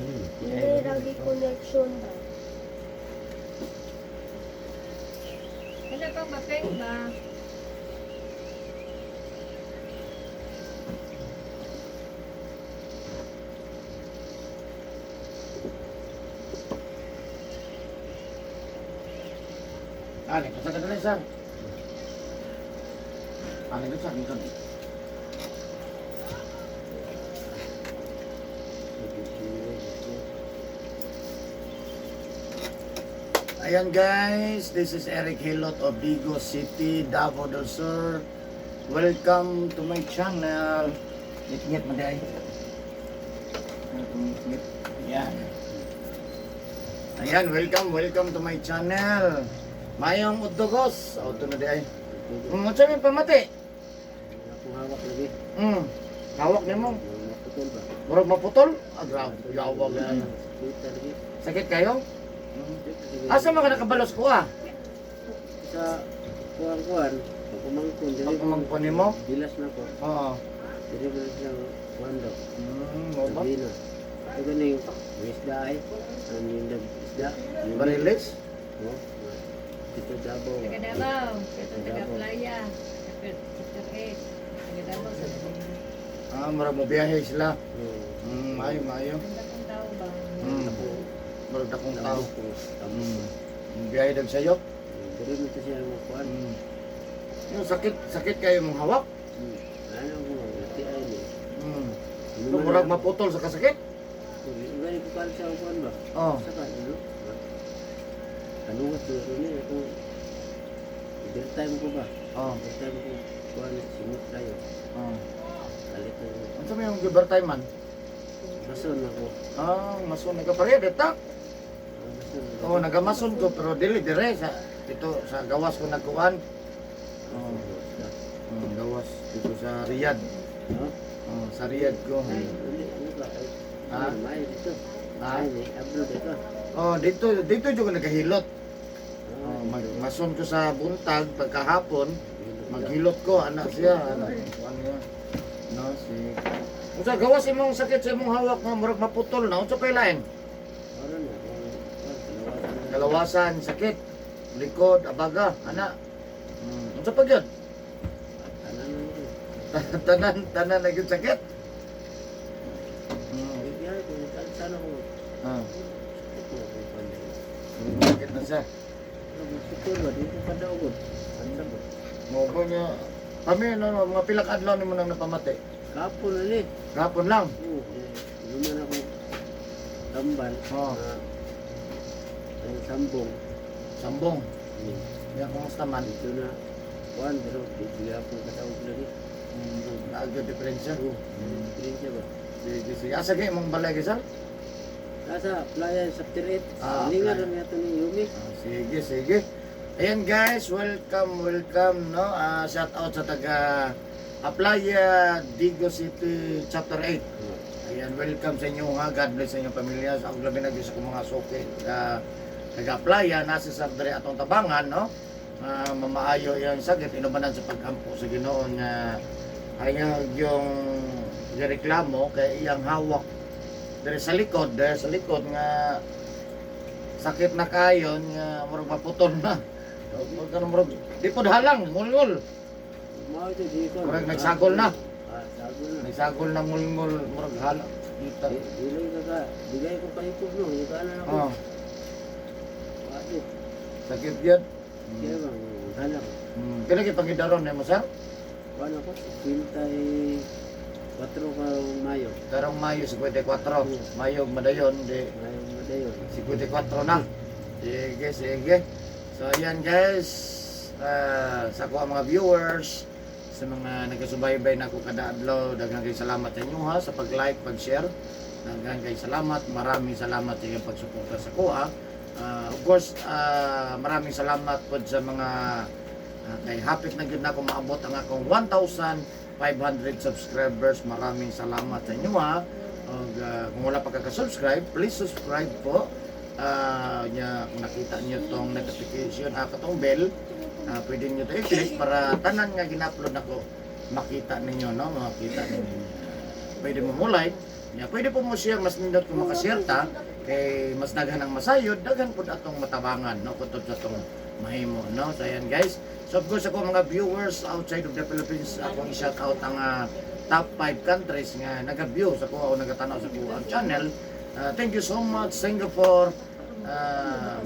Hindi lagi connection ba? Ano pang mapeng ba? Ani, pasal ka na sir. Ani, ito sa akin. Ayan guys, this is Eric Hilot of Vigo City, Davao del Sur. Welcome to my channel. Ngit-ngit mo day. Ngit-ngit. Ayan. Ayan, welcome to my channel. Mayong udogos. Auto na day. Sa may pamati. Akong hawak lagi. Hawak niyo mo. Maputol ba? Murag maputol? Grabe, yawag yan. Kita lagi. Sakit kayo? Asa mga nakabalos ko ah? Sa kuwan-kuwan, pag kumangkon, dili Pag kumangkon nimo? bilas na ko. Oo. Dili mo na siyang kuwan daw. Mo ba? Sabi na. Ito ganing isda ay. Ang yung isda. Barilis? Oh. Ito Davao. Taga Davao. Ito taga Playa. Chapter 8. Taga Davao sa Davao. Murag mo biyahe sila. Oh. Mayo. Ganda kong tao ba? Murag akong tao. Tamo ko. Biyahe dag sayo. Dili mo ito siya ang kuwan. Yung sakit kayo mong hawak. Ano ko, nati ay ni. Murag maputol sa kasakit. Gani ko pala sa kuwan ba? Oh. Saka, ano? Kanuwas ko rin eh. Kung time ko ba? Oh. Time ko kuwan simot tayo. Oh. Kalit na ko. Ano sa yung gibertay man? Mason ako. Mason ka pare deta. Mason ako. Oh, nagamason ko pero dili dire sa dito sa gawas ko nagkuan. Oh. Gawas dito sa Riyadh. No? Oh, sa Riyadh ko. Ay, uli, ano ka? Ay, Ha? May dito. Ha? Ay, abroad ito. Oh, dito jud ko nagahilot. Oh, mason ko sa buntag pagkahapon, maghilot ko anak siya, anak ano yan. No, si unsa gawas imong sakit sa imong hawak nga murag maputol na unsa pay lain? Ano na? Kalawasan. Kalawasan, sakit, likod, abaga, ana. Unsa pa gyud? Tanan na nito. tanan na gyud sakit. Ay, biyahe ko. Sana ko. Ah, Ito ako panday. sakit na siya. Ano, magsutur ba? Dito pa daw ko. Ano ba? Mo ko niya kami no mga pilak adlaw nimo nang napamati. Kapon na ni. Gapon lang. Oo. Luman ako. Tambal. Oh. Ay, sambong. Sambong. Ya kumusta man? Dito na. Kuan, pero bigla ako katawag lagi. Agad diferensya. Oo. Pinsya ba? Sige, sige. Asa kay mong balay sir? Nasa playa sa Tiret. Ah, Lingar playa. lang yato ni Yumi. Sige, sige. Ayan guys, welcome, no? Shout out sa taga Playa, Vigo City, Chapter 8. Ayan, welcome sa inyo ha. God bless sa inyong pamilya. Ang labi na sa mga suki. Taga Playa, nasa sa dere atong tabangan, no? Mamaayo yung sakit, inubanan sa pagkampo sa Ginoon nga ayaw yung reklamo kay iyang hawak dere sa likod nga sakit na kayon nga murag maputol na. Murag di pod halang ngulngul. Mao ito dito. Murag nagsagol na. Sagol na. Nagsagol na ngulngul murag halang. Kita. Dilay ka ka. Bigay ko kayo ko no. Ika na ako. Oh, Wado. sakit yun. Kaya bang halang. Kaya pangidaron na mo sir? Kuan ako. 24 ka Mayo. Karong Mayo 54. Mayo madayon di Mayo madayon. 54 na. Sige, sige. So ayan guys, sa ako mga viewers, sa mga nagasubaybay na ako kada adlaw, daghang kay salamat sa inyo ha, sa pag-like, pag-share. Daghang kay salamat, maraming salamat sa inyong pagsuporta sa kuha. Of course, maraming salamat po sa mga kay hapit na gyud na ako maabot ang akong 1,500 subscribers. Maraming salamat sa inyo ha. Kung wala pa kaka-subscribe, please subscribe po. Kung nakita nyo tong notification, katong bell, pwede nyo to i-click para tanan nga gina-upload ako makita ninyo, no? Makita ninyo. Pwede mo like, Nya pwede po mo share mas nindot kung makashare ta kay mas daghan ang masayod, daghan pud atong matabangan no kutob sa atong mahimo no. So ayan guys. So of course ako mga viewers outside of the Philippines, akong i-shout out ang top 5 countries nga naga-view sa kuha o nagatanaw sa kuha ang channel. Thank you so much Singapore,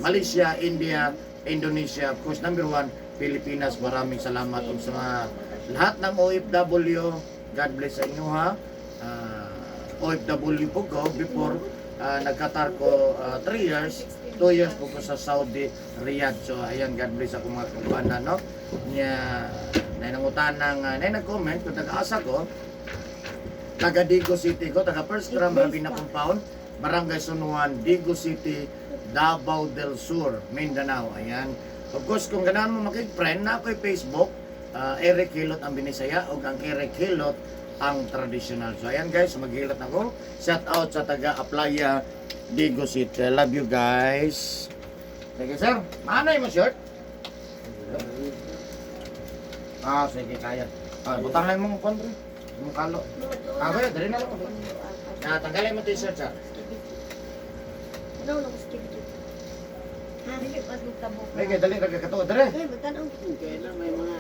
Malaysia, India, Indonesia, of course number 1 Pilipinas. Maraming salamat sa mga lahat ng OFW. God bless sa inyo ha. OFW po ko before nagkatar ko 3 years, 2 years po ko sa Saudi, Riyadh. So ayan, God bless ako mga kumpana no. Nya nanangutan ng nag-comment kung nag-asa ko taga Digo City ko, taga First Ram Rabina Compound, Barangay Sunuan, Digo City, Davao del Sur, Mindanao. Ayan. Of course, kung ganahan mo makig-friend na ako'y Facebook, Eric Hilot ang Binisaya o ang Eric Hilot ang traditional. So ayan guys, maghilot ako. Shout out sa taga Aplaya, Digo City. I love you guys. Sige sir, manay mo shirt? Sige kaya. Butang lang mong kontre. Mong kalo. Kaya, dali na lang. Tanggalin mo t-shirt sir. Ano lang skip it. Dili pa tabok. Sige, dali ka katuwa. Dali. Ay, magtanong. Kaya na may mga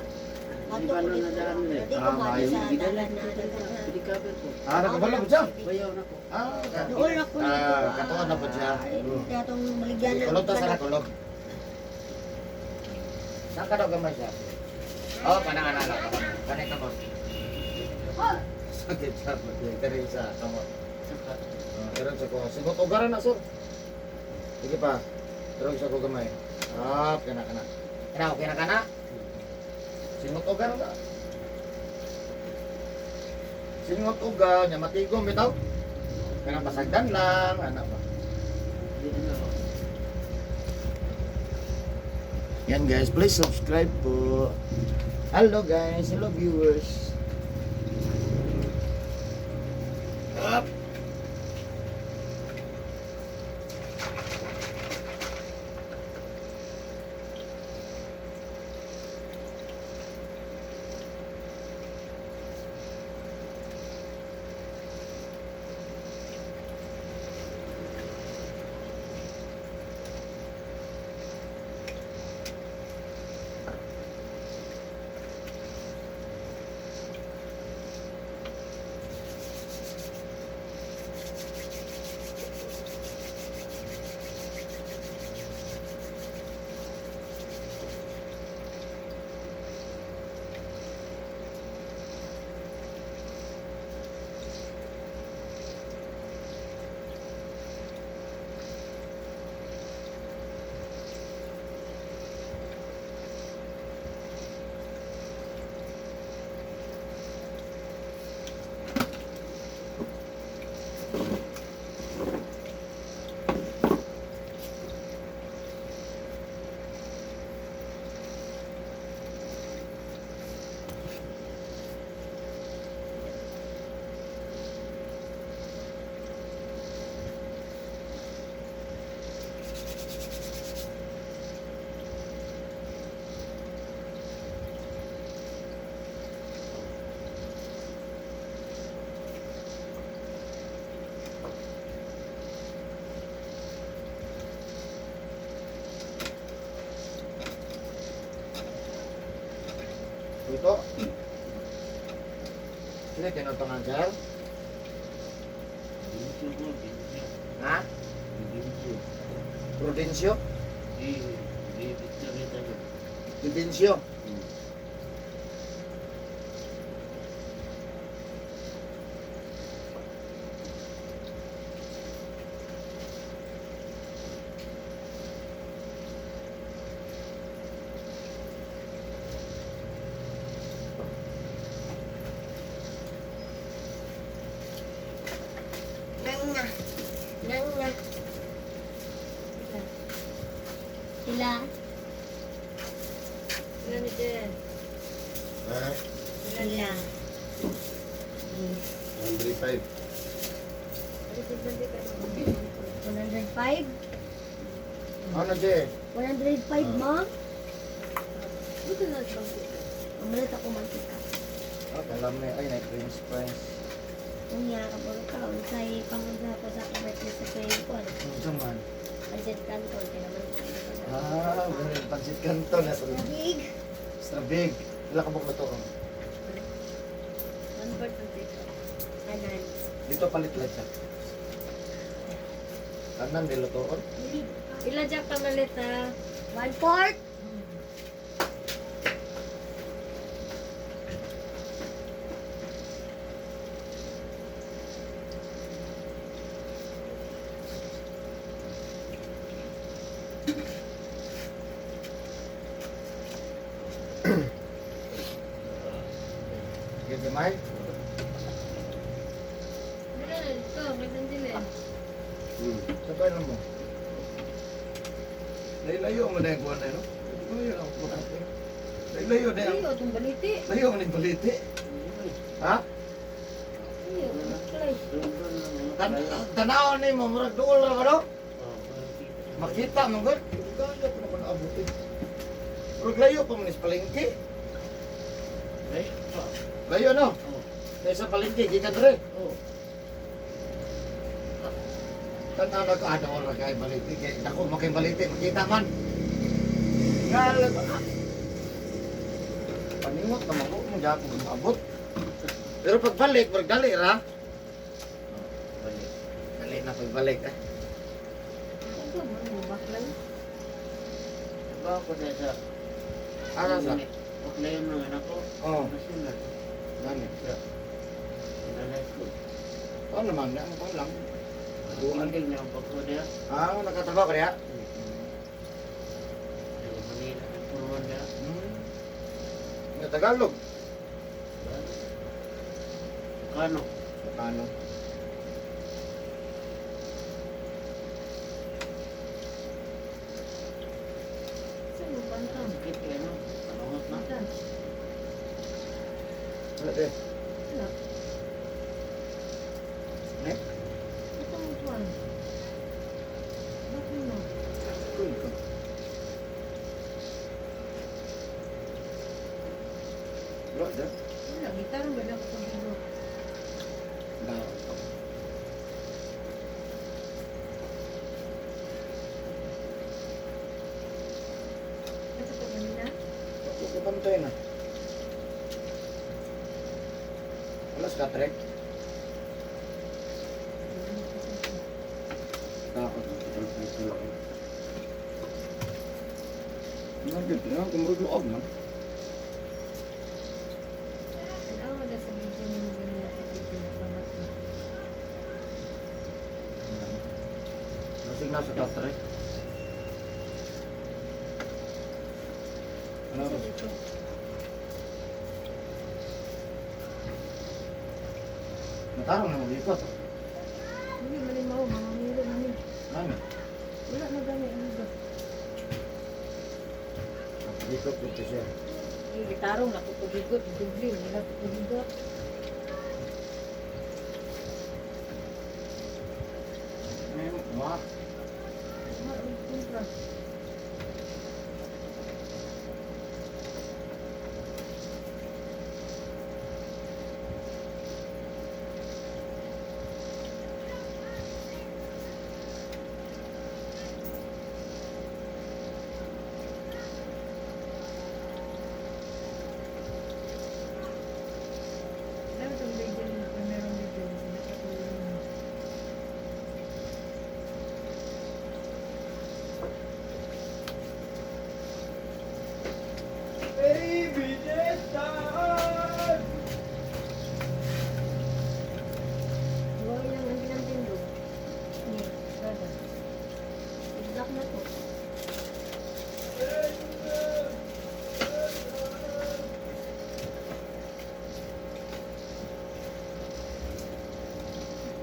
Ato iba ko na dito. nadaan nila. Hindi ko ba ayun. sa Gidala dalan na Pwede cover po. Nakabala po siya. Bayaw na po. Doon ako nito. Katuwa na po siya. Kaya itong maligyan na. Kulog to sana, kulog. Saan ka daw gamay siya? Oh, pananganala ka. Kanay ka po. Sakit siya. Kari sa kamot. Karon sa ko. Sigot ugaran na, sir. Sige pa. Karon sa ko gamay. Kana. Kana. Singot ugaran na. Singot ugaran. Nya matigom bitaw. Kana pasagdan lang. Ana pa. Hindi na po. Yan guys, please subscribe po. Hello guys, hello viewers. Up. Ito. Sila tinotongan sir? Ha? Prudencio? Prudencio? Nang na. Sila. Sila ni Jen. Ha? Sila. 135. 105? Ano je? 105, ma'am? Buto na bang kita? Amalit ako mantika. Kalam na ay na French fries. Unya ka po ka. Unsay pangunda ko sa birthday sa Paypon. Saman. Pancit Canton. Kaya naman. Ganun. Pancit Canton. Big. Extra big. Wala ka bang luto? One part ng take. Anan. Dito palit lang siya. Kanan di lutoon. Ila dyan ka malita. 1/4. Sige, May. Dila na dito. May sandilin. Sabay lang mo. Layo mo na yung kuwan na yun, no? Layo lang po natin. Layo na yung... Iyo, itong baliti. Layo mo na yung baliti. Ha? Iyo, clay. Tanaw ni mo, murag dool na ba, no? Makita mo, God. Layo pa naman naabutin. Murag layo pa mo nis palengke. Layo, no? Kaya sa palengke, gikan rin. Tanaw na ka, ano oras kay baliti. Ako, makay baliti, makita man. Ngala ba? Paningot naman ko, mong dyan ako maabot. Pero pagbalik, dali ra. Balik. Dali na pagbalik, eh. Ito, mo baklay. Ba ako dahil sa Ara sa? Oklayan ng anak ko. Oo. Masulat. Gamit siya. Inalay ko. Oo naman, yan ko lang. Tingin na ang pagkoda. Ah, nakatrabaho ka niya? Sa Manila ang puruan niya. Nga Tagalog. Kano? Ano? Saan mo pantang? Sakit ka ano? Panungot na. Pantang. Pwede. Wala. Eh? Ito mo tuwan. Bakit mo? Cool ka. Bro, dyan. Wala, gitarang ba na ako sa video? Daw. Ito pa kanina? Ako kapantay na. Alas ka, Trek? Takot. Nagit na, kumurog loob man. Ano ako na sa video mo ganun na sa video na pamat mo? Nasig na sa top, Trek. Ano? Sa dito. Natarong na mo dito. Hindi, malimaw. Mga milo namin. Ano? Wala na gani. Ano ba? Dito po siya. Yung gitarong nakukubigot. Dubli. Hindi nakukubigot. Wah. Wala, ang kontra. Dapat ang video mo, kung merong video, nakatulong mo. Baby, this time! Huwag lang ang pinantindog. Ni, brother. I-block na to.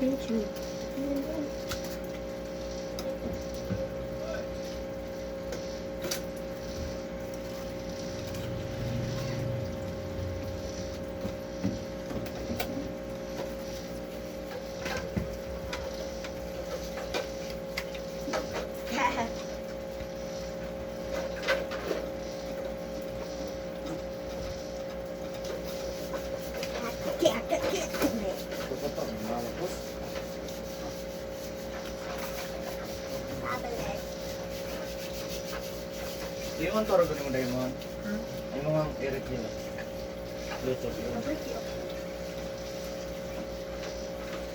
Thank you. Yung toro ko naman Diamond. Ha? Ay mga Eric nila. Bluetooth yun. Mabait ako.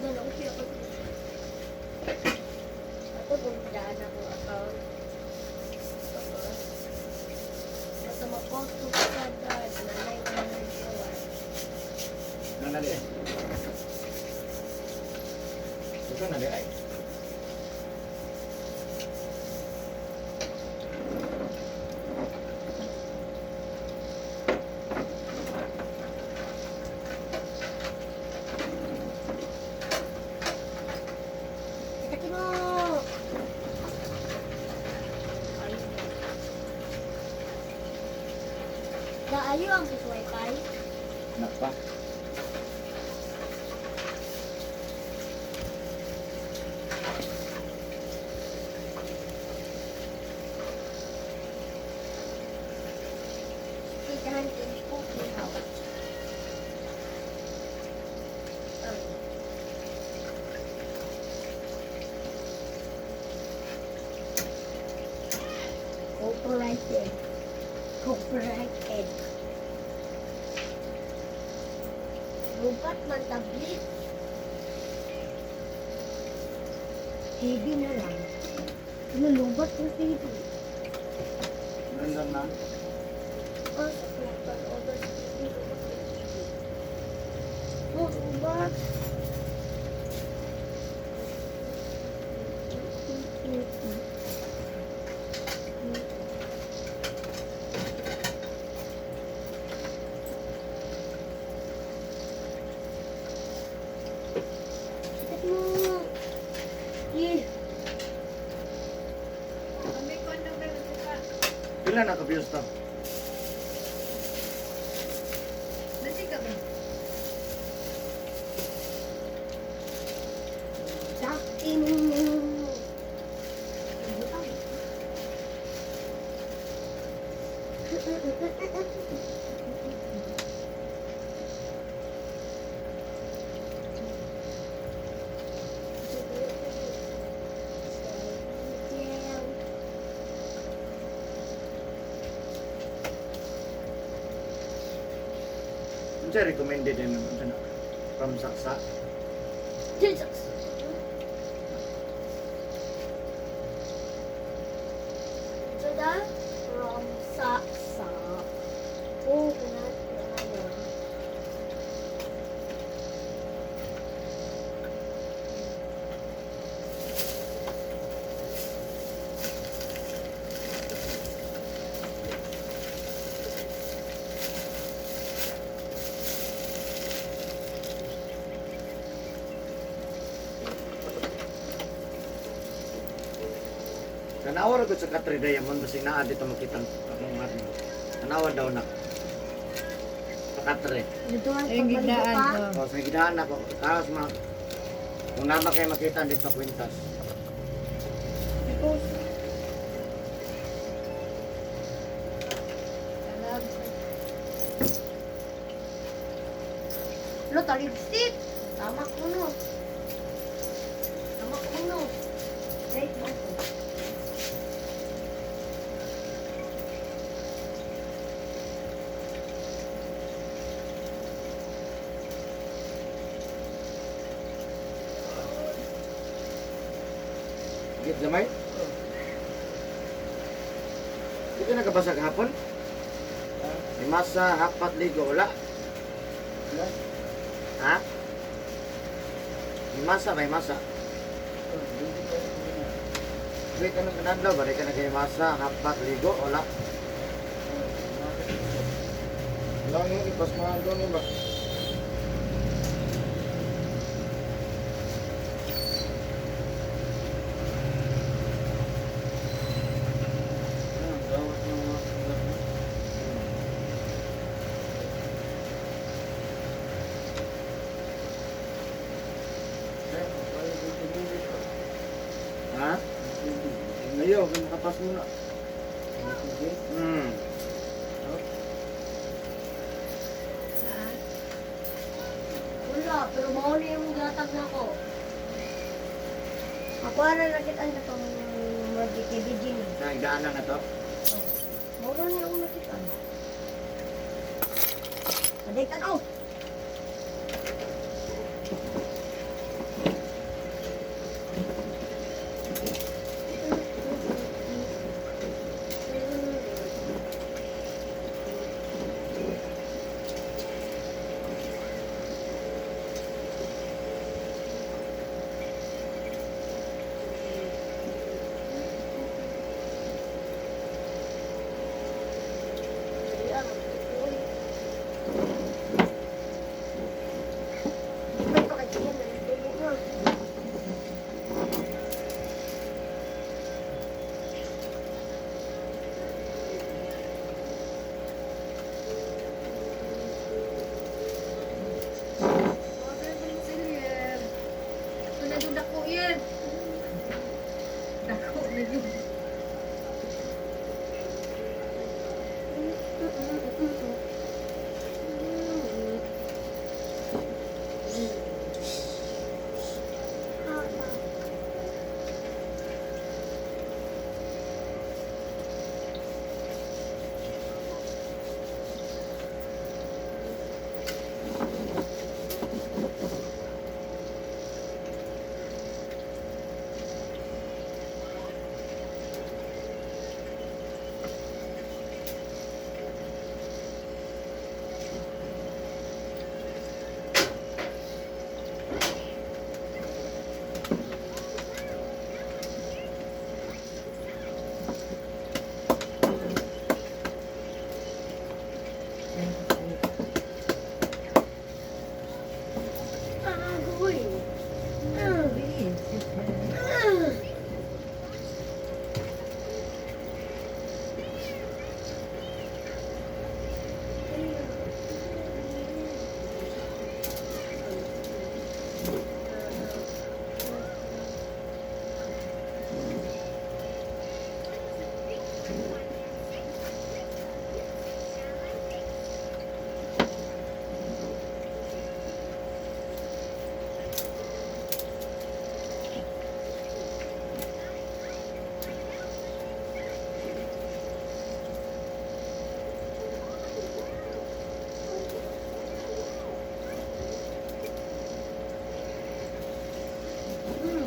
Dala ko siya ako. Ako gumdaan ako account. Basta mag-post ko sa dad. Nanay na nag-shower. Nanali eh. Ito nali ay. Kita mo! Daayo ang puso wifi. Napa. Ikahan din po ihaw. Copyrighted. Copyrighted. Lupat man tablet. TV na lang. Lubat na TV. Ganda na. Oh, sa lupat. Order sa TV. Lubat na TV. Oh, lubat. Kami ko nang meron ka. Pila na ka-views to? Nasi ka ba? Sakin. Unsa recommended din unsa na? From Saksa. Jesus. Sudah from Saksa. Oh, kenapa? Tanawa ra gud sa Katri Diamond basig naa dito makita akong ano. Tanawa daw na. Sa Katri. Dito ang Yung gidaan ko. O sa gidaan ako. Tapos kung nama kayo makita dito kwintas. Lo talipstick. Tama ko no. Tama ko no. Right mo. Git gamay? Di ka nakabasa kahapon? May masa, hapat, ligo, wala? Ha? May masa, may masa. Di ka nang kanadlaw, bari ka na kay masa, hapat, ligo, wala? Lang yung ipas mga doon ba? Ha? Ayaw, makapas muna. Wala, pero mauli yung gatag na ko. Ako na nakita ang katong mag-KBG ni. Sa igdaanan na to? Mura niya ako nakita. Aday ka daw! Order pa yung silyer. Ito na yung dako yan. Dako na yun.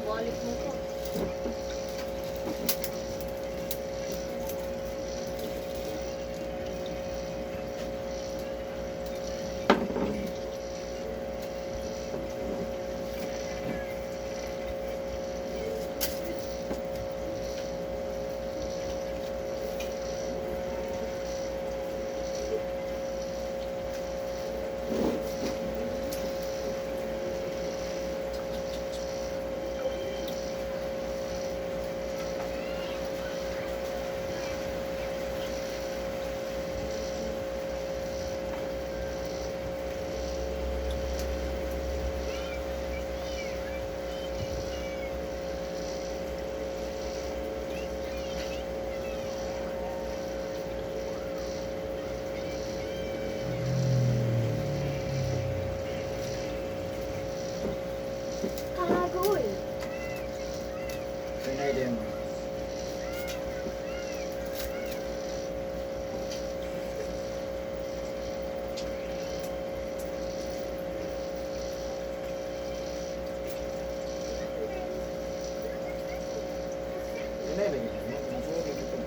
Balik mo ko. Kalagoy. Pinay din mo. Pinay din mo. Masuri dito.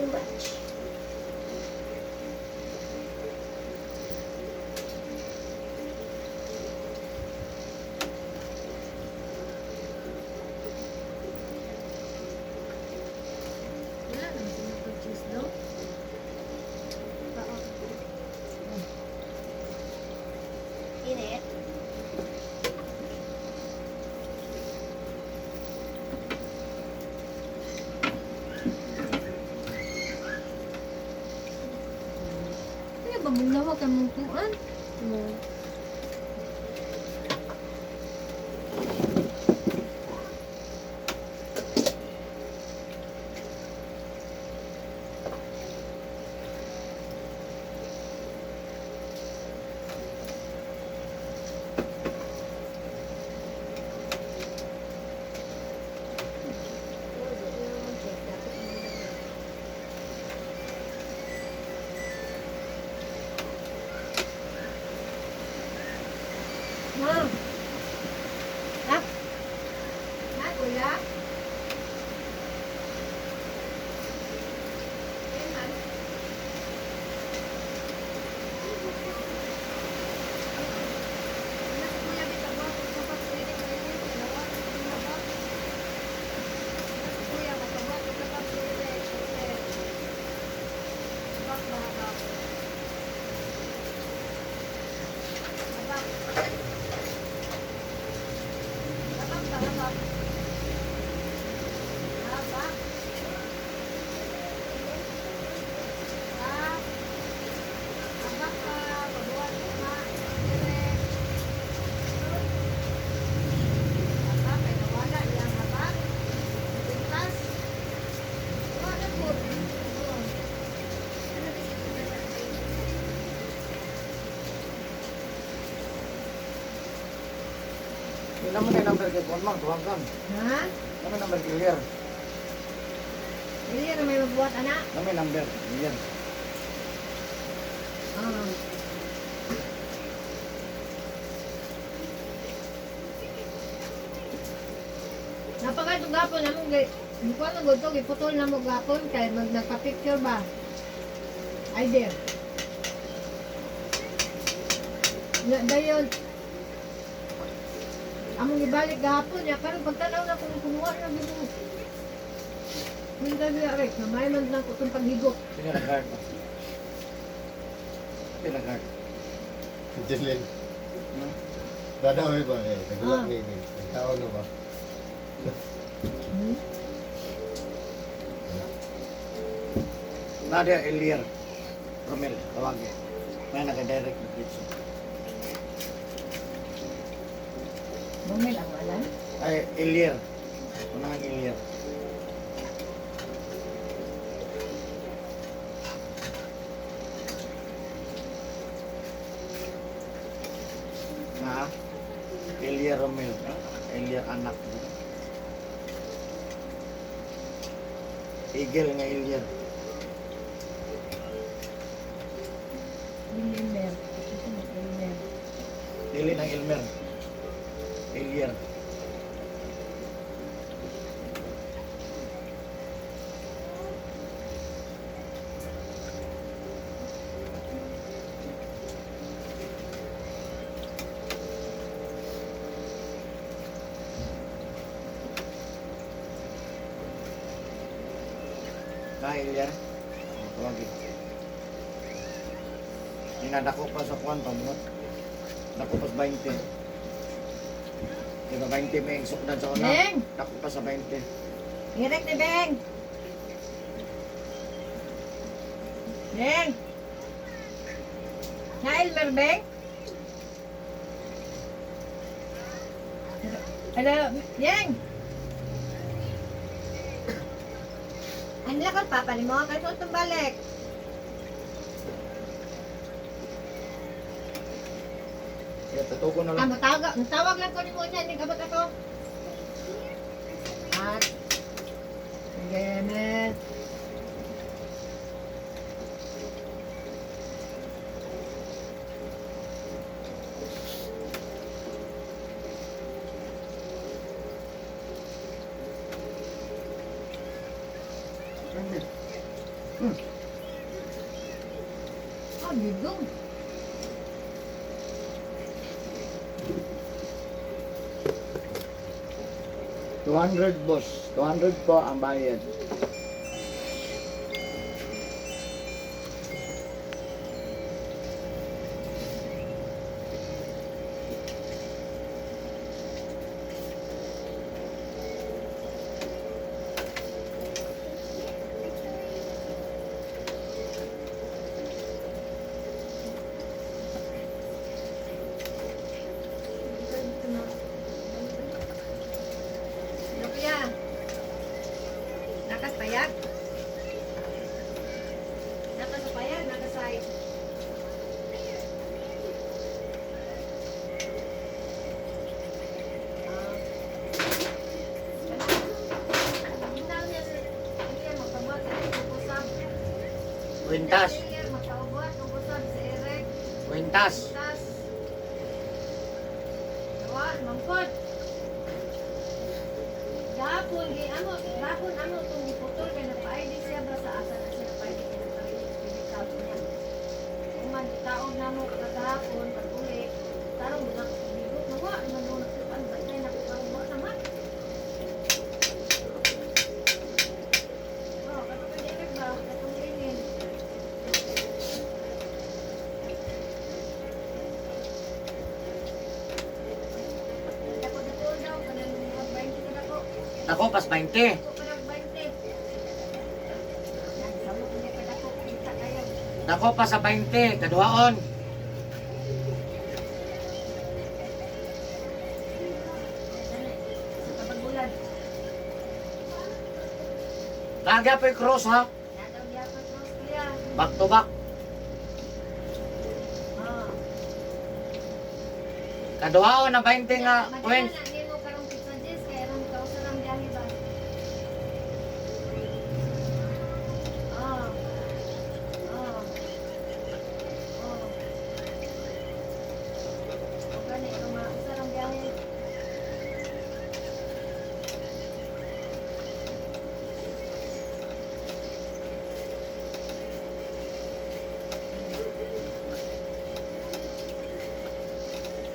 very much. Wala naman sila pag-cheese daw. Oo. Init. Kaya ba mulawa ka mong kuan? Mm. Ma'am. Nak. Nak, kuya. Ayan, kuya, bitabo ako sa pagsilit ko yun. Dalawa, bitabo. Kuya, matabo ako sa pagsilit. Bak, bahaba. Habak. Habak ba, habak? Habak. Habak. Habak ka, pabuhat mo na. Direct. Habak, ay nawala iyang habak. Pintas. Wala po. Ano ba siya pintas? Hindi naman yung number kay Konmang, tuwang kam. Ha? Naman number clear. Hindi na may magbuhat, anak. Naman number. Yan. Ah. Napakatong gapon na mong hindi ko alam gusto, iputol na mo gapon kay nagpa-picture ba? Ay, there. Dayon, among ibalik gapon ya, pero pagtanaw na kung kumuha na gusto. Hindi na rin, namay man na ko itong paghigop. Sino nag-guard ba? Sino nag-guard? Jalin. Hmm? Dadaway ba eh? Nagulak Ah. ni ini. Nagtaon na ba? Hmm? Nadia Elier. Romel, tawagin. May naka-direct na pizza. Bumil ang alam. Ay, Elier. Unang Elier. Na? Elier Romel. Elier anak. Eagle nga Elier. Bilmer. Ito mo, Bilmer. Dili ng Elmer. Elier. Na Elier. Tawagin. Dinadako pa sa kwan pamunot. Dako pa sa 20. Diba 20 may sukdan sa una? Beng! Dako pa sa 20. Direct ni Beng! Beng! Na Elmer, Beng? Hello, Beng! Ano lang ka, papali mo ka sa itong balik. Kaya tutuko na lang. Tawag lang ko ni mo niya, hindi kabot ako. At, Gemet. Ah, bigong. $200 boss. 200 po ang bayad. Lukia. Nakas payag. Nakas sa payag, nakas sa Kwintas. Magkaubot, ubusab sa Eric. Kwintas. Tas. Dawa, mangkot. Gapon amo tong giputol kay napa-ID siya ba sa asa na siya napa-ID kay napa-ID niya. Kung man taog namo kagahapon pag uli, tarong na bigot na wa man mo nagtuan ba tay na ko naman. Oh, katong Eric ba, katong inin. Dako dito daw kanang 20 ka dako. Ako, pas 20. Ako parang 20. Sabi ko niya kada ko kita kayo. Ako, pa sa 20. Kaduhaon. Dali, sa kapagbulan. Kagya po yung cross ha. Nadaw niya pa cross kuya. Back to back. Ah. Kaduhaon na 20 nga. Madala Kwent. na nimo karong pizza Jess kay aron ka usarang biyahe ba. Ah. Ah. Oh. Gani ka usarang biyahe.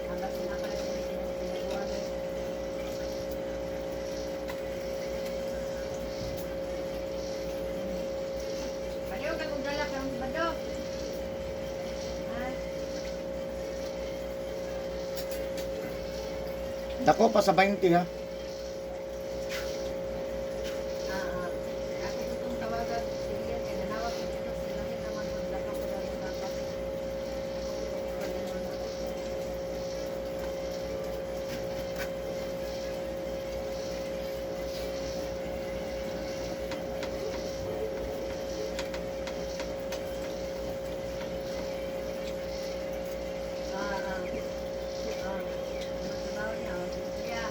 Hanggang sinakalat ko yung pinagawa. Pareho ka kung dala ka ng bado. Ha? Dako pa sa 20 ha. Ako itong tawagan sila kaya nanawag ko dito sila rin naman kung dala ko dala ng bata. Matulaw niya. Kaya,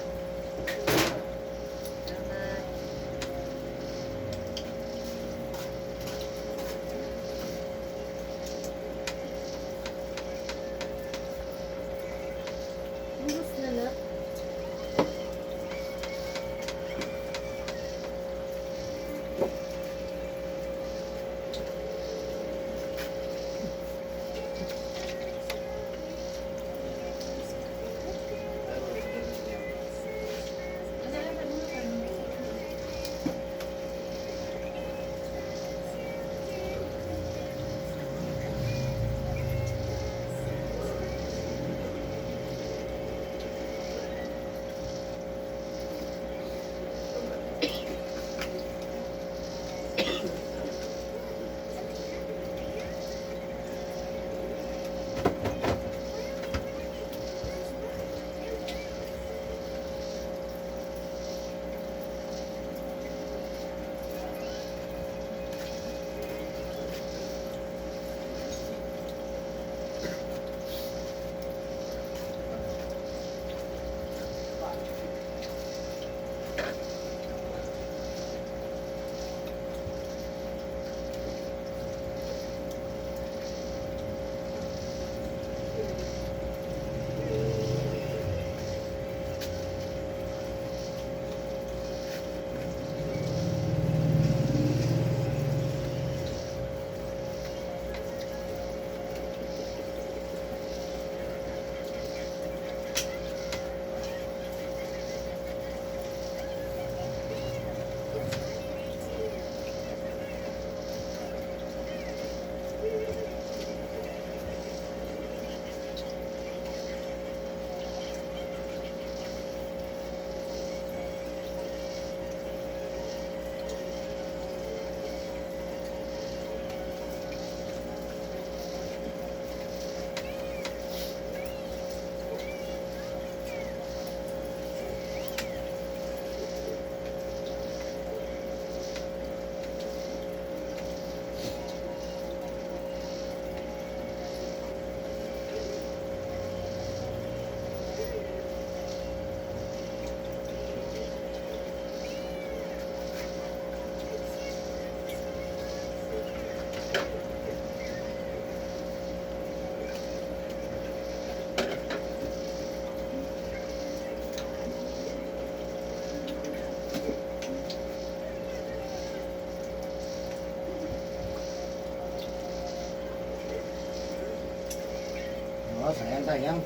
sayang.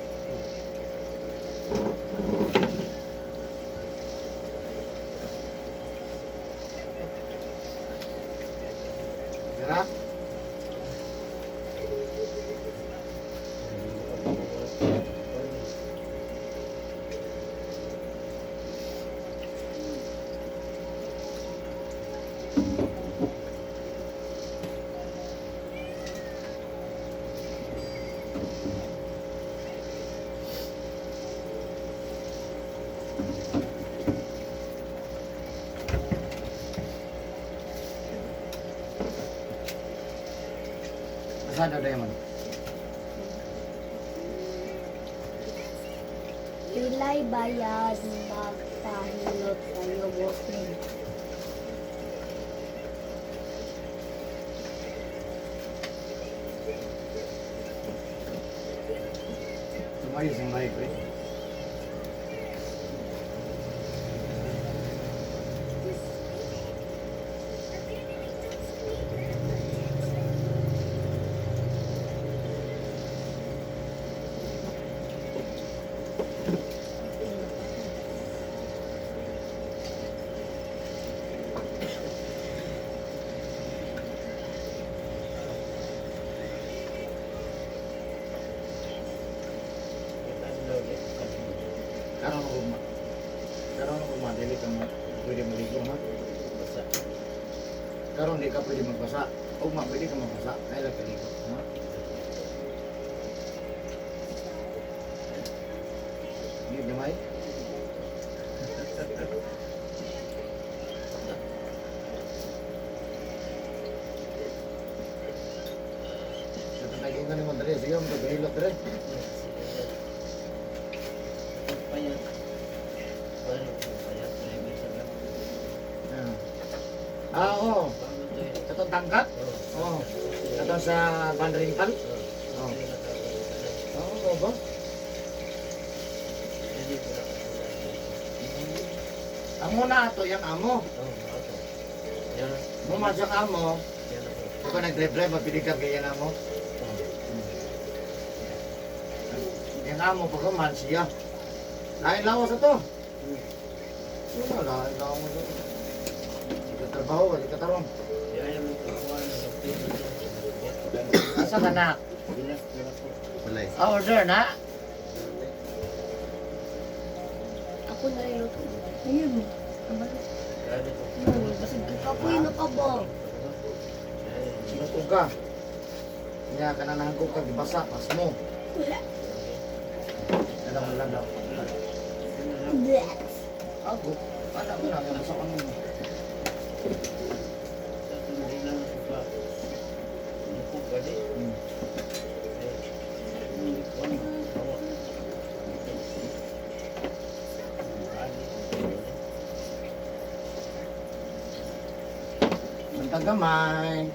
Tara. Saan na Diamond? Pilay bayad magpahilot sa'yo, bossing. Tumayos ang mic eh. Karon ako ma. Karon ako ma, dili ka mo pwede maligo ha. Basa. Karon di ka pwede magbasa. O ma, pwede ka magbasa. Ay lang kaligo. Ha? Hindi gamay. Naging nga naman dali. Sige, mag-hilot dali. Oo. Katong tangkat? Oo. Katong sa bandrintal? Oo. Oo, ba? Amo na ato yung amo. Mo madyang amo. Kung nag-drive-drive, magpiligab kaya na mo. Yung amo, pagkaman siya. Lain lawas ito. Wala, lain lawas ito. Trabaho, wala ka tarong. Asa ka na? Walay. Order na? Ako na rin ito. Ayun. Basig kapoy na ka ba? Sinutog ka. Kanya ka na nahagog ka, gibasa, pas mo. Alam mo lang daw. Bleh. Ako, alam mo na, gibasa ka mo. Bantang gamay.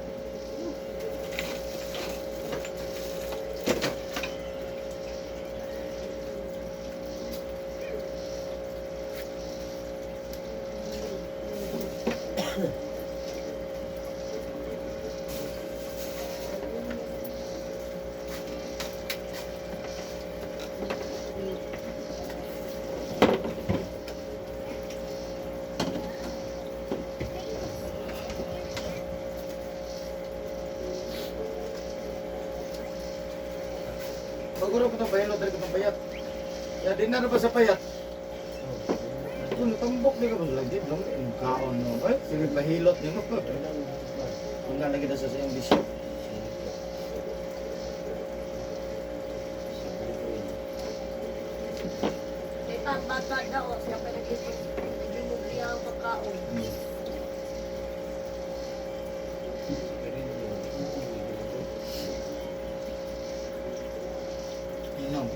Paguro ko itong bayalo, dali ko itong payat. Ya, di na ba sa payat? Kung natambok di ka ba lagi, lang yung kaon mo. Ay, sige pahilot niyo. Kung nga lagi na sa siyang bisyo. Ito, bata daw. Siya pa nag-isip. Nag-imugli ang pagkaon. Inom.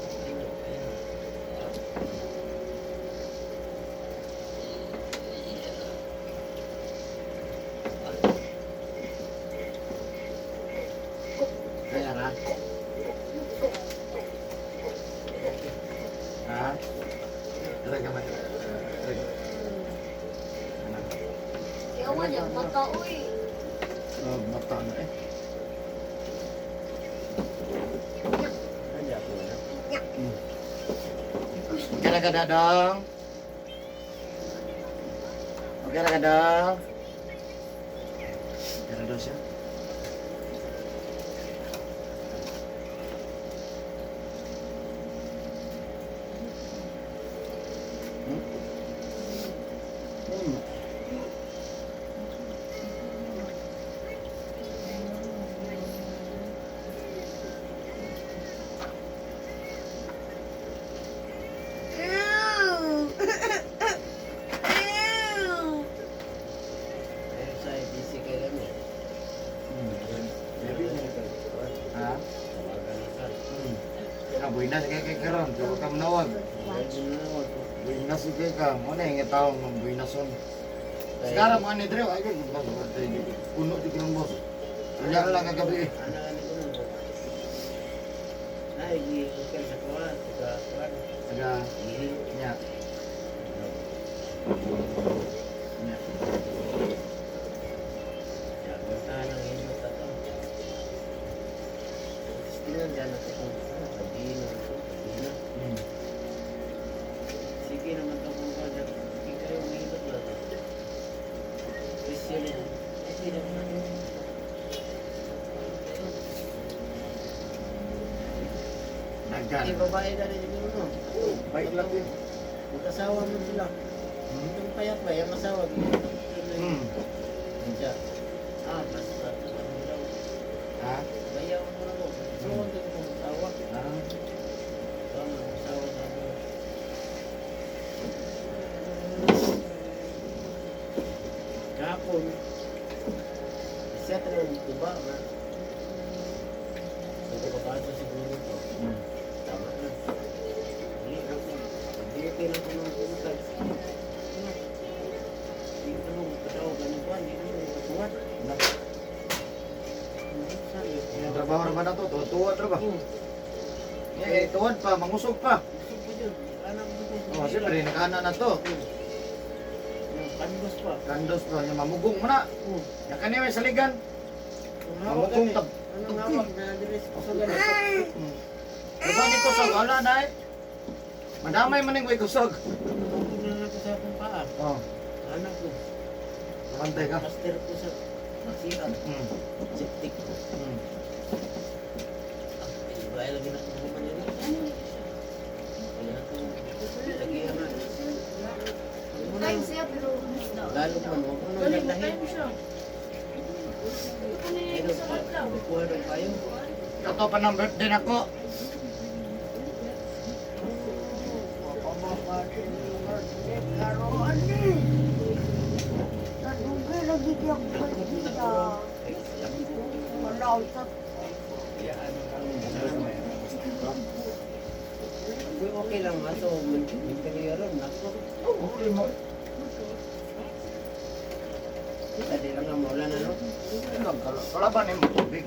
Kaya na? Ha? Talaga ba? Talaga. Ano? Yawan yan, mata, uy. Mata na eh. na ka, Dadong? Okay na ka, Dadong? Okay na daw siya. Ayun sa IBC kay kami. Ha? Tawagan na sir. Buhay na si Kay karon, kaya ka manawag. Medyo na naman po. Buhay na si Kay ka, mo na yung tao ng buhay na son. Sekarang mga ni Drew, ay ko boss, puno di ko ng boss. Kaya lang kagabi. Anak-anak ko nun po. Ay, ikan sa kawan. Sa kawan. Aga, Ihil. nya. Nya. Jaguntahan ng ino tato. Tingnan dyan natin kung sabihin ng ino. Sige naman ito kung kanya. Hindi kayo may ino na ito. Christian ito. Hindi naman ito. Naggan. Hindi babae na rin siguro no. Bait lang din. Magkasawa mo sila. Itong payat ba? Yung asawa. Hmm. Siya. Basta. Ano daw. Ha? Bayaw mo na mo. Suwan din kong asawa. Ah. Tama, asawa sa ako. Kapon. Siya talagang diba ba? Hindi ko pa siguro ito. Tama na. Hindi na ko. Hindi pinang ko ng puntag. Hindi ko nung katawa ganun ba? Hindi ko nung katuwad. Yung trabaho naman na to, tuwad ra ba? Eh, tuwad pa, mangusog pa. Oh, siyempre, nakahana na to. Kandos pa. Kandos pa, yung mamugong mo na. Yung kanina may saligan. Mamugong tab. Anong hawak na dilis ko sa ganun? Diba ni kusog, wala na eh. Madamay man yung may kusog. Tungkol na ako sa akong paa. Oh, Anak ko. kamantay ka. Master ko sa masirap. Septic. Iba lagi na kung kumain nila. Wala na kung lagi naman. Kain siya pero isda. Lalo man, huwag mo nang Galing, gatahin. kain mo siya. Ito pa, kuha ng payo. Ito pa ng birthday na ko. Nadugay lagi di ako pagkita. Wala sa Okay lang nga, so magkaliyaran. Ako, Okay mo. tadi lang nga, maulan na no? Kalaban yung tubig.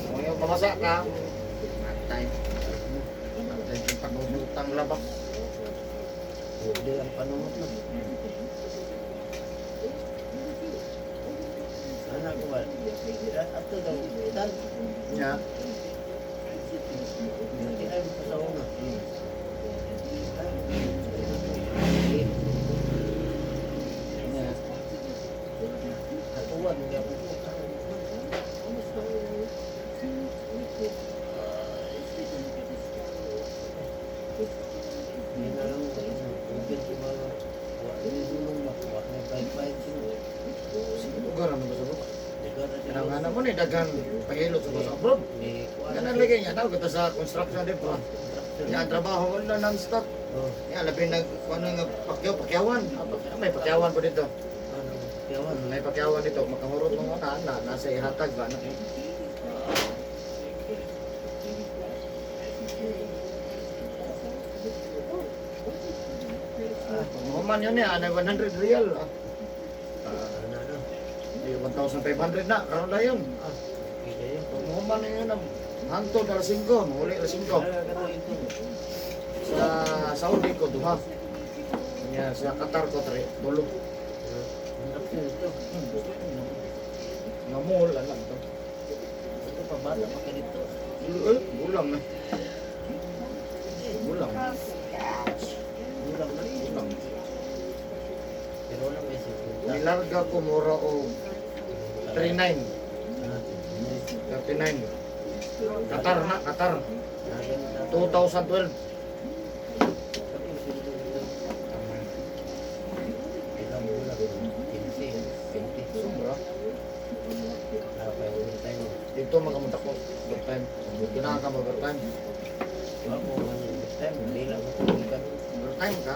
Kung yung mamasa ka, atay. Atay yung pagbubutang labak. Hindi ang panunod na. Anak ko ba? Ato daw, itan. Nya. Hindi ay ko sa una. Nya. Katuwan, hindi ako po. Hindi na lang kung si mga wak na sulong ba? Wak na bike-bike sila. Sige lugar naman sa baba. Ikaw na sila. Kailangan mo ni dagan pahilot sa basa abroad. May kuwan Yan na ang lagay niya. Tawag kita sa construction din po. construction. Yan, trabaho wala non-stop. Oh, Yan, labi nag, ano nga, pakyawan. May pakyawan po dito. ano, piyawan. May pakyawan dito. Makahurot mo na, nasa ihatag ba? Ano? Maman yun eh, 100 real. Ano, ano. 1,500 na, karoon na yun. Kita yun. Maman yun, hanto na 5, mahuli na 5. Kata itu. Sa Saudi ko, duha. Yan, sa Qatar ko, 3, dulo. Mantap sih itu. Namul, alam to. Itu pabata pakai itu. Bulang na. Bulang. wala may sipunta. Nilarga ko mura o 39. 39. Qatar na, Qatar. 2012. Sobra. Dito magamunta ko. Overtime. Kinaka mo overtime. Overtime ka.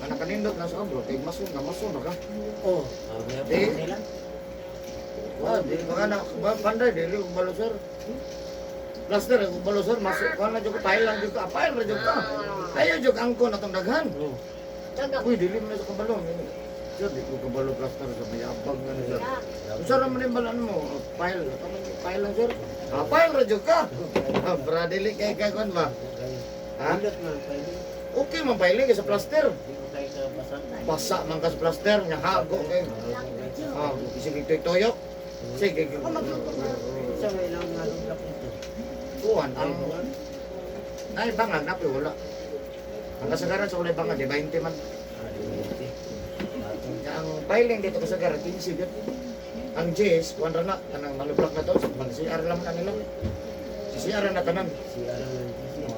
Anak kanindot na sa abro. Kaya masun na ka. Oh, Eh? Wah, di ba na pandai dili umbalo sir. Plaster umbalo sir masuk kana jud Thailand jud apail ra jud ka. Ayo jud angko na tong daghan. Uy, dili man sa kabalo. Sir, di ko kabalo plaster sa mayabag nga sir. Usar man ni balan mo, file lang sir. Apail ra jud ka. Bra dili kay kon ba? Ha? Okay man pailing sa plaster. Basa man ka sa plaster nya hago kay. Ah, sige toyok. Sige. Sa may lang nga lublak ito. Kuan ang ay bangag na pero wala. Ang kasagaran sa ulay bangag di 20 man. Ang filing dito kasagaran 15 gid. Ang J's kuan ra na kanang malublak na to pag CR lang na nila. Si CR na tanan.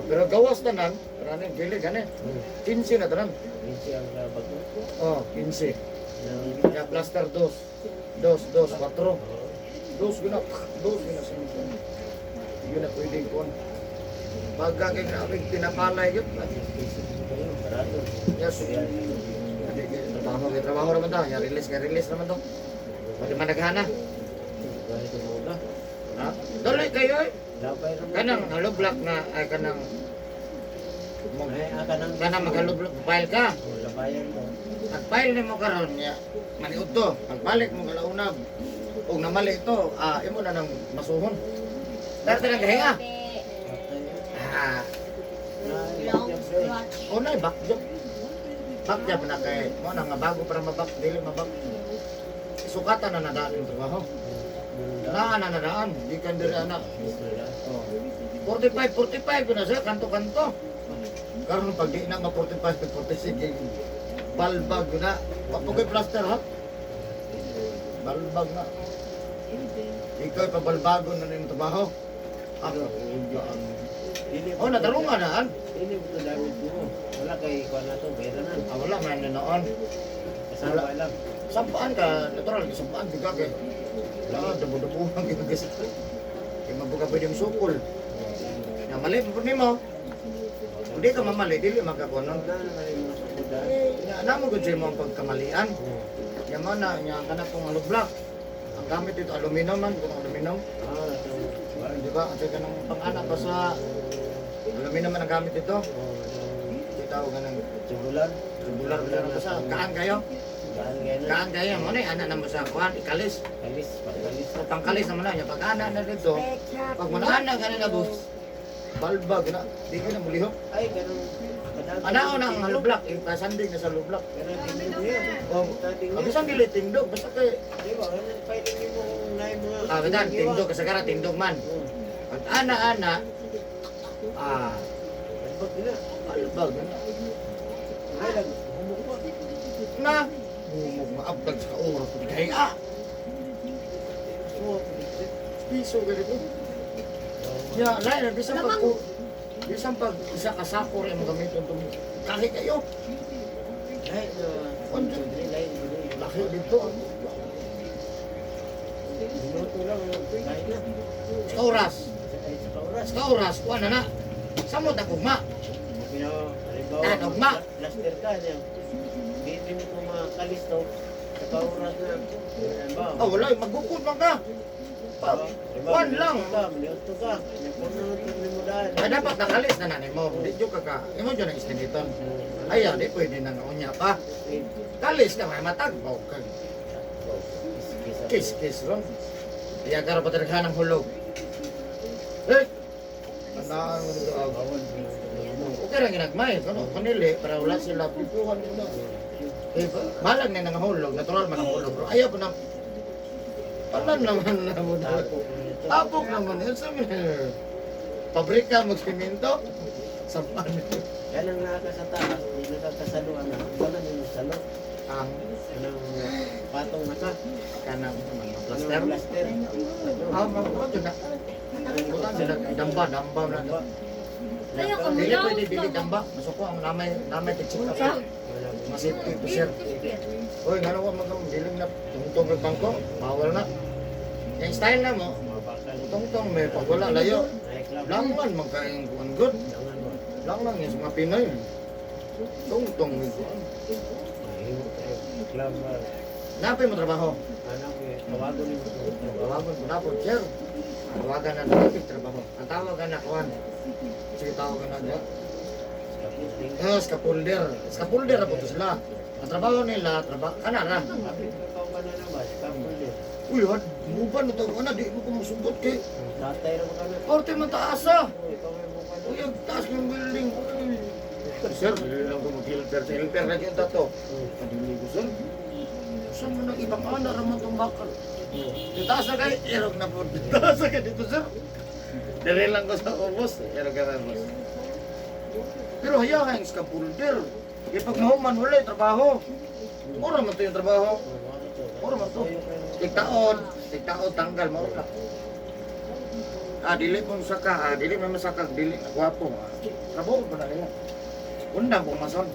Pero gawas tanan, rani gili gani. 15 na tanan. Oh, 15. Ya plaster 2, 4. Dos gina sa mga. Yun na pwedeng kuhan. Baga kay grabe pinapalay yun. Yes. Trabaho naman to. Ya release naman to. Pwede man naghana. Ha? Dali kayo eh. Kanang haloblak na ay kanang maghalublock file ka. Nag-file ni mo karon niya. Maniud to. Pagbalik mo kalaunab. Kung namali ito, imo na nang masuhon. Dati nang gahinga. O na, backjob. Backjob na kay, mo na nga bago para mabak, dili mabak. Sukatan na nadaan yung trabaho. Nadaan, di kan diri anak. 45 ko na siya, kanto-kanto. Karon pag di na ma-45, 46, balbag na. Papugoy plaster ha? Balbag na. Ikaw pabalbago na rin trabaho. Ako, oh, natarungan na han. Ini betul David dulu. Wala kay kuan nato, pera na. Wala man na noon. Kasama lang. Sampaan ka, natural, sampaan ka kay. Wala, dabo-dabuhan ka kasi. Kaya mabuka pwede yung sukol. Na mali mo nimo. Hindi ka mamali, dili magkakunon. Namo gud mo ang pagkamalian. Yaman na, nya kana pong alublak. Ang gamit dito aluminum man, kung aluminum. Di ba? At saka ng pang-anak pa sa aluminum man ang gamit dito. Kita ko ganang Tubular. tubular pa sa kaan kayo. Kaan kayo mo na anak na mo sa kuan ikalis. Pagkalis. Pangkalis naman na nya pag anak na dito. Pag mo na anak kanina bus. Balbag na, di ka na mulihok. Ay, ganun. Anao na ang halublak, ipasandig na sa lublak. Ganun din yun. O, abisan dili tindog, basta kay Di ba? Ganun, pwedeng mo kung nahin mga... bitan, tindog kasagara tindog man. Pag ana-ana, Balbag nila. balbag na. Ay, lang. Humukwa. Na, maabdag sa oras ko kaya piso ganito. Ya, lain bisan pag isa ka sako rin mo gamiton to. Kahit kayo, Ay, lain. laki dito. Minuto lang. Lain na. Sa oras, Ay, sa oras. sa oras, kuha na na. Samot ako ma. Halimbawa, Ugma. plaster ka niya. Hindi mo ko makalis to. Sa pauras na. Halimbawa. Oh, wala, magukod man ka. Kuhan lang. Minuto ka. Minuto mo dahil. Ay, dapat nakalis na nanin mo. Di dyo ka. Imo dyan ang istiniton. Ay, di pwede na unya pa. Kalis ka, may matagbaw ka. Kiss lang. Iya ka rapat ng hulog. Eh! Anaan mo dito ako. Okay lang ginagmay. Kanili, para wala sila pipuhan mo na. Eh, balag na nangahulog. Natural man ang hulog. Pero ayaw po na. Alam naman na mo na. Apok naman. Yan sabi na. Pabrika magsiminto. Sampan. Yan ang nakakasataas. Hindi nakakasaluan na. Ganun yung salo. Kanang patong na ka. Kanang Plaster. plaster. Plaster. Mga ito na. Bukan sila damba na. Kaya kung Dili malaw pwede dili ka. damba. Masuko ang namay check up. Sa? Masipti to sir. Oy, ngano wa magam dilim na tungtong ng bangko. Bawal na. Yung style na mo, tungtong may pagwala layo. Langlan magkain kuan good. Langlan yung mga Pinoy. Tungtong may kuan. Napay mo trabaho. Tawagan ko na po, sir. Tawagan na natin trabaho. Ang tawagan na kuan. Sige tawagan na niya. Scapulder. Scapulder na po to sila. Ang trabaho nila, kanara. Uy, muban na ito. Ano, di mo ko masugot kay. Orte man taasa. Uy, ang taas ng building. Sir, hindi lang ko mag-filter. Sa filter na dyan tato. Padili ko, sir. Saan mo nang ibang ana raman itong bakal? Ditaas na kayo, erog na po. Ditaas na kayo dito, sir. Dali lang ko sa ubos, erog ka na, boss. Pero hayaan yung scapulder. Kaya pag mahuman, wala yung trabaho. Mura man ito yung trabaho. Mura man ito. Tigtaon, tanggal, mura. Dili kong saka, dili man masakag, dili na gwapo. Trabaho pa na nila. Undang kong mason.